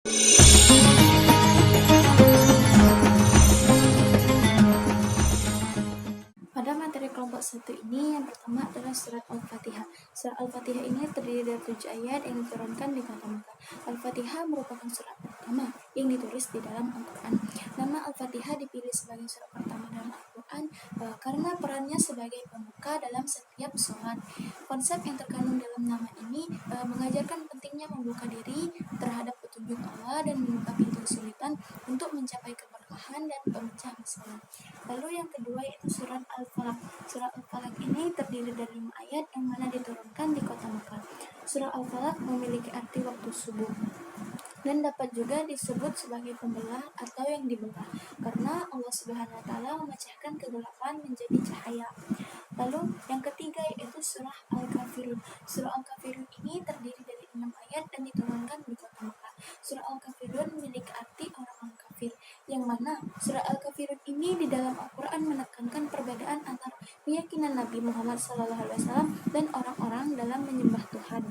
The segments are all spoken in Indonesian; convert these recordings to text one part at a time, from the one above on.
Pada materi kelompok 1 ini, yang pertama adalah surat Al-Fatihah. Surat Al-Fatihah ini terdiri dari 7 ayat yang diturunkan di kota Makkah. Al-Fatihah merupakan surat pertama yang ditulis di dalam Al-Quran. Nama Al-Fatihah dipilih sebagai surat pertama dalam Al-Quran karena perannya sebagai pembuka dalam setiap sholat. Konsep yang terkandung dalam nama ini mengajarkan pentingnya membuka diri terhadap petunjuk Allah dan membuka pintu kesulitan untuk mencapai keberkahan dan pemecah masalah. Lalu yang kedua yaitu surat Al-Falaq. Surat Al-Falaq ini terdiri dari 5 ayat yang mana diturunkan di kota Makkah. Surat Al-Falaq memiliki arti waktu subuh dan dapat juga disebut sebagai pembelah atau yang dibelah karena Allah Subhanahu wa taala memecahkan kegelapan menjadi cahaya. Lalu yang ketiga yaitu surah Al-Kafirun. Surah Al-Kafirun ini terdiri dari 6 ayat dan diturunkan di kota Makkah. Surah Al-Kafirun memiliki arti orang-orang kafir, yang mana surah Al-Kafirun ini di dalam Al-Quran menekankan perbedaan antara keyakinan Nabi Muhammad SAW dan orang-orang dalam menyembah Tuhan.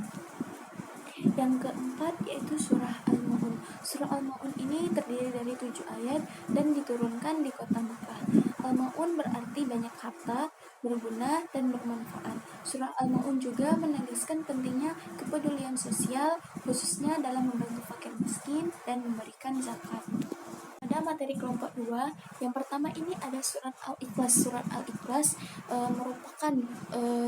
Yang keempat yaitu surah Al-Ma'un. Surah Al-Ma'un ini terdiri dari 7 ayat dan diturunkan di kota Makkah. Al-Ma'un berarti banyak harta, berguna, dan bermanfaat. Surah Al-Ma'un juga menegaskan pentingnya kepedulian sosial, khususnya dalam membantu fakir miskin dan memberikan zakat. Pada materi kelompok 2, yang pertama ini ada surat Al-Ikhlas. Surat Al-Ikhlas merupakan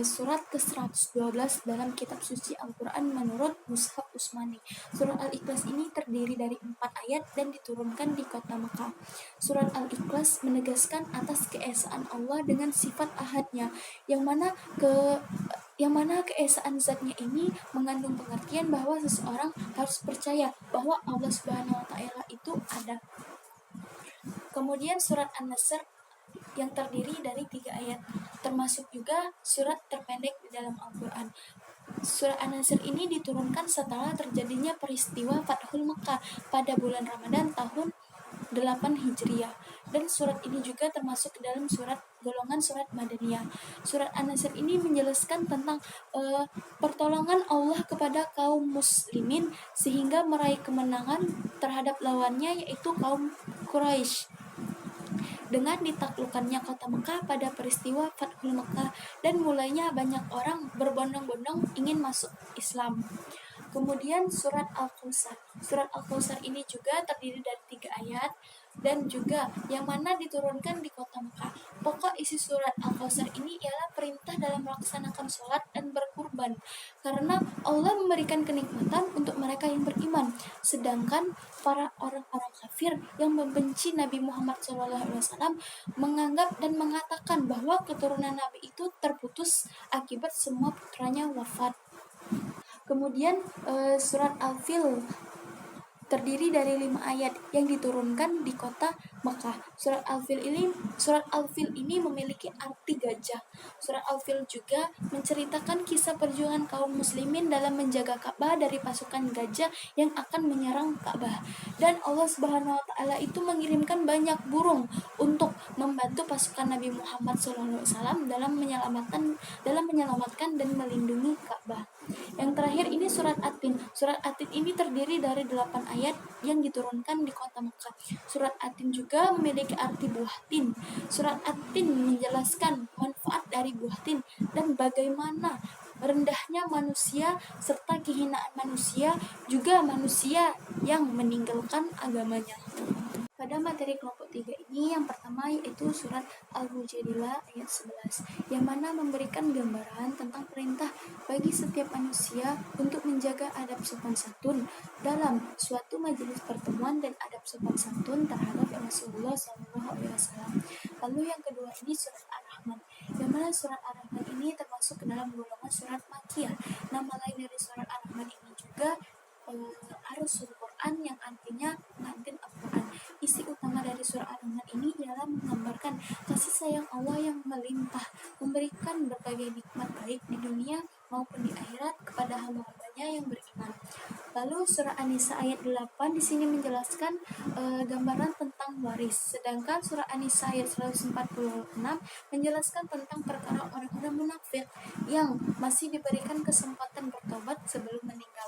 surat ke-112 dalam kitab suci Al-Quran menurut Mushaf Utsmani. Surat Al-Ikhlas ini terdiri dari 4 ayat dan diturunkan di kota Makkah. Surat Al-Ikhlas menegaskan atas keesaan Allah dengan sifat ahadnya, yang mana keesaan zatnya ini mengandung pengertian bahwa seseorang harus percaya bahwa Allah Subhanahu wa taala itu ada. Kemudian surat An-Nasr yang terdiri dari 3 ayat, termasuk juga surat terpendek di dalam Al-Quran. Surat An-Nasr ini diturunkan setelah terjadinya peristiwa Fathul Makkah pada bulan Ramadan tahun 8 Hijriah, dan surat ini juga termasuk dalam golongan surat Madaniyah. Surat An-Nasr ini menjelaskan tentang pertolongan Allah kepada kaum muslimin sehingga meraih kemenangan terhadap lawannya yaitu kaum Quraisy dengan ditaklukkannya kota Mekah pada peristiwa Fathul Mekah dan mulainya banyak orang berbondong-bondong ingin masuk Islam. Kemudian surat Al-Kautsar. Surat Al-Kautsar ini juga terdiri dari 3 ayat dan juga yang mana diturunkan di kota Mekah. Pokok isi surat Al-Kautsar ini ialah perintah dalam melaksanakan sholat dan berkurban, karena Allah memberikan kenikmatan untuk mereka yang beriman, sedangkan para orang-orang kafir yang membenci Nabi Muhammad SAW menganggap dan mengatakan bahwa keturunan Nabi itu terputus akibat semua putranya wafat. Kemudian surat Al-Fil terdiri dari 5 ayat yang diturunkan di kota Mekah. Surat Al-Fil ini memiliki arti gajah. Surat Al-Fil juga menceritakan kisah perjuangan kaum muslimin dalam menjaga Ka'bah dari pasukan gajah yang akan menyerang Ka'bah. Dan Allah Subhanahu wa taala itu mengirimkan banyak burung untuk membantu pasukan Nabi Muhammad SAW dalam menyelamatkan dan melindungi Ka'bah. Yang terakhir ini surat At-Tin. Surat At-Tin ini terdiri dari 8 ayat yang diturunkan di kota Mekah. Surat At-Tin juga memiliki arti buah tin. Surat At-Tin menjelaskan manfaat dari buah tin dan bagaimana rendahnya manusia serta kehinaan manusia, juga manusia yang meninggalkan agamanya. Pada materi kelompok 3 ini, yang pertama yaitu surat Al-Mujadilah ayat 11, yang mana memberikan gambaran tentang perintah bagi setiap manusia untuk menjaga adab sopan santun dalam suatu majelis pertemuan dan adab sopan santun terhadap Rasulullah SAW. Lalu yang kedua ini surat Ar-Rahman, yang mana surat Ar-Rahman ini termasuk ke dalam golongan surat Makkiyah. Nama lain dari surat Ar-Rahman ini juga Arsul Quran, yang artinya pengantin Al-Quran. Isi utama dari surah Ar-Rahman ini ialah menggambarkan kasih sayang Allah yang melimpah, memberikan berbagai nikmat baik di dunia maupun di akhirat kepada hamba-hambanya yang beriman. Lalu surah An-Nisa ayat 8 di sini menjelaskan gambaran tentang waris. Sedangkan surah An-Nisa ayat 146 menjelaskan tentang perkara orang-orang munafik yang masih diberikan kesempatan bertobat sebelum meninggal.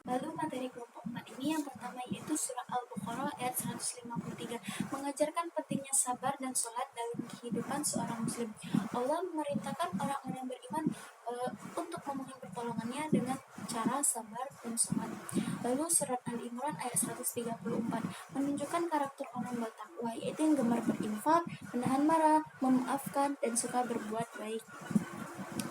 Lalu materi kelompok 4 ini ini yang pertama yaitu surat Al-Baqarah ayat 153, mengajarkan pentingnya sabar dan sholat dalam kehidupan seorang muslim. Allah memerintahkan orang-orang beriman untuk memohon pertolongannya dengan cara sabar dan sholat. Lalu surat Al-Imran ayat 134 menunjukkan karakter orang bertakwa, yaitu yang gemar berinfak, menahan marah, memaafkan, dan suka berbuat baik.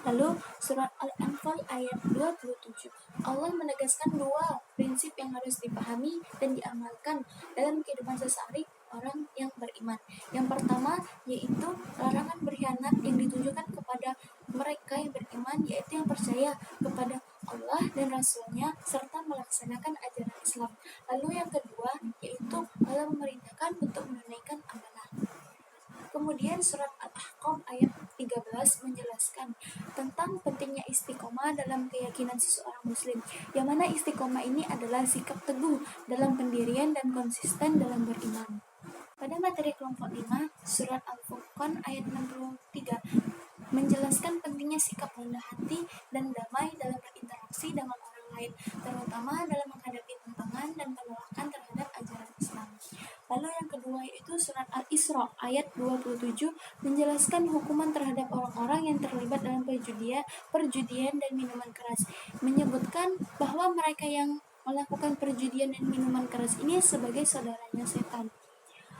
Lalu surat Al-Anfal ayat 27, Allah menegaskan dua prinsip yang harus dipahami dan diamalkan dalam kehidupan sehari-hari orang yang beriman. Yang pertama yaitu larangan berkhianat yang ditujukan kepada mereka yang beriman, yaitu yang percaya kepada Allah dan Rasul-Nya serta melaksanakan ajaran Islam. Lalu yang kedua yaitu Allah memerintahkan untuk menunaikan amanah. Kemudian surat Al-Ahqaf ayat 13 menjelaskan tentang pentingnya istiqomah dalam keyakinan seseorang muslim, yang mana istiqomah ini adalah sikap teguh dalam pendirian dan konsisten dalam beriman. Pada materi kelompok 5, surat Al-Furqan ayat 63 menjelaskan pentingnya sikap rendah hati dan damai dalam berinteraksi dengan orang lain, terutama dalam menghadapi tantangan dan penolakan terhadap ajaran Islam. Lalu yang kedua yaitu surat Al-Isra ayat 27 menjelaskan hukuman terhadap orang-orang yang terlibat dalam perjudian dan minuman keras, menyebutkan bahwa mereka yang melakukan perjudian dan minuman keras ini sebagai saudaranya setan.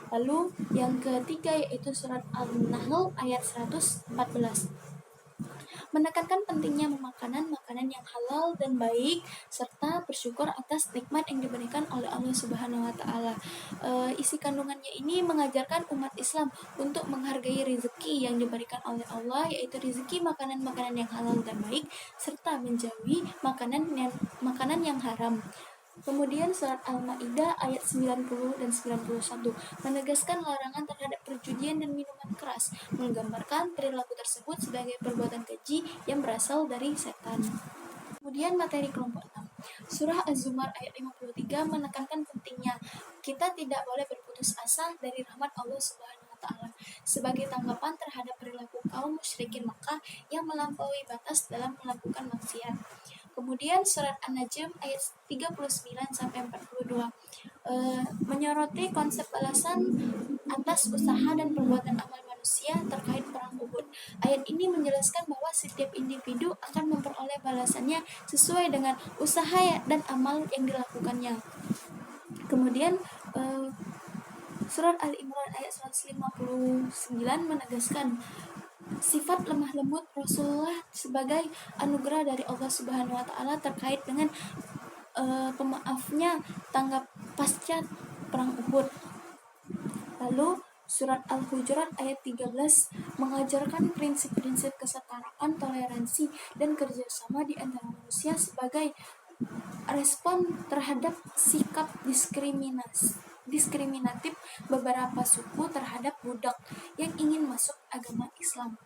Lalu yang ketiga yaitu surat Al-Nahl ayat 114 menekankan pentingnya makanan yang halal dan baik serta bersyukur atas nikmat yang diberikan oleh Allah Subhanahu wa taala. Isi kandungannya ini mengajarkan umat Islam untuk menghargai rezeki yang diberikan oleh Allah, yaitu rezeki makanan-makanan yang halal dan baik serta menjauhi makanan yang haram. Kemudian surat Al-Maidah ayat 90 dan 91 menegaskan larangan terhadap perjudian dan minuman keras, menggambarkan perilaku tersebut sebagai perbuatan keji yang berasal dari setan. Kemudian materi kelompok 6. Surah Az-Zumar ayat 53 menekankan pentingnya kita tidak boleh berputus asa dari rahmat Allah Subhanahu wa taala sebagai tanggapan terhadap perilaku kaum musyrikin Makkah yang melampaui batas dalam melakukan maksiat. Kemudian surat An-Najm ayat 39 sampai 42 menyoroti konsep balasan atas usaha dan perbuatan amal manusia terkait perang Uhud. Ayat ini menjelaskan bahwa setiap individu akan memperoleh balasannya sesuai dengan usaha dan amal yang dilakukannya. Kemudian surat Al-Imran ayat 159 menegaskan sifat lemah lembut Rasulullah sebagai anugerah dari Allah Subhanahu wa taala terkait dengan pemaafnya tanggap pasca perang Uhud. Lalu surat Al-Hujurat ayat 13 mengajarkan prinsip-prinsip kesetaraan, toleransi, dan kerjasama di antara manusia sebagai respon terhadap sikap diskriminatif beberapa suku terhadap budak yang ingin masuk agama Islam.